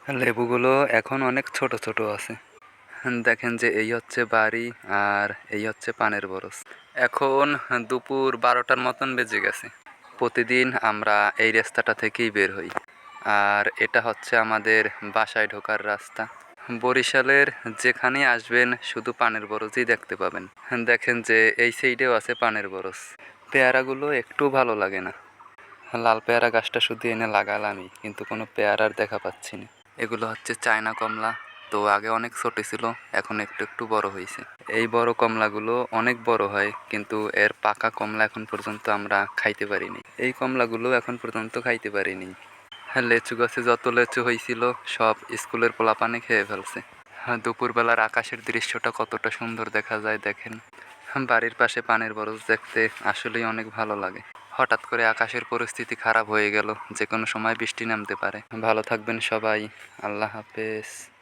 লেবুগুলো এখন অনেক ছোট ছোট আছে। দেখেন যে এই হচ্ছে বাড়ি, আর এই হচ্ছে পানের বরজ। এখন দুপুর 12টার মতন বেজে গেছে। প্রতিদিন আমরা এই রাস্তাটা থেকেই বের হই, আর এটা হচ্ছে আমাদের বাসায় ঢোকার রাস্তা। বরিশালের যেখানেই আসবেন শুধু পানের বরজই দেখতে পাবেন। দেখেন যে এই সাইডেও আছে পানের বরজ। পেয়ারাগুলো একটু ভালো লাগে না। লাল পেয়ারা গাছটা শুধু এনে লাগালামই, কিন্তু কোনো পেয়ারার দেখা পাচ্ছি না। এগুলো হচ্ছে চায়না কমলা। তো আগে অনেক ছোট ছিল, এখন একটু একটু বড় হয়েছে। এই বড় কমলাগুলো অনেক বড় হয়, কিন্তু এর পাকা কমলা এখন পর্যন্ত আমরা খাইতে পারিনি। এই কমলাগুলো এখন পর্যন্ত খাইতে পারিনি। হ্যাঁ, লেচু গাছে যত লেচু হয়েছিল সব স্কুলের পোলাপানে খেয়ে ফেলছে। হ্যাঁ, দুপুরবেলার আকাশের দৃশ্যটা কতটা সুন্দর দেখা যায় দেখেন। বাড়ির পাশে পানের বরজ দেখতে আসলেই অনেক ভালো লাগে। হঠাৎ করে আকাশের পরিস্থিতি খারাপ হয়ে গেল, যে কোনো সময় বৃষ্টি নামতে পারে। ভালো থাকবেন সবাই। আল্লাহ হাফেজ।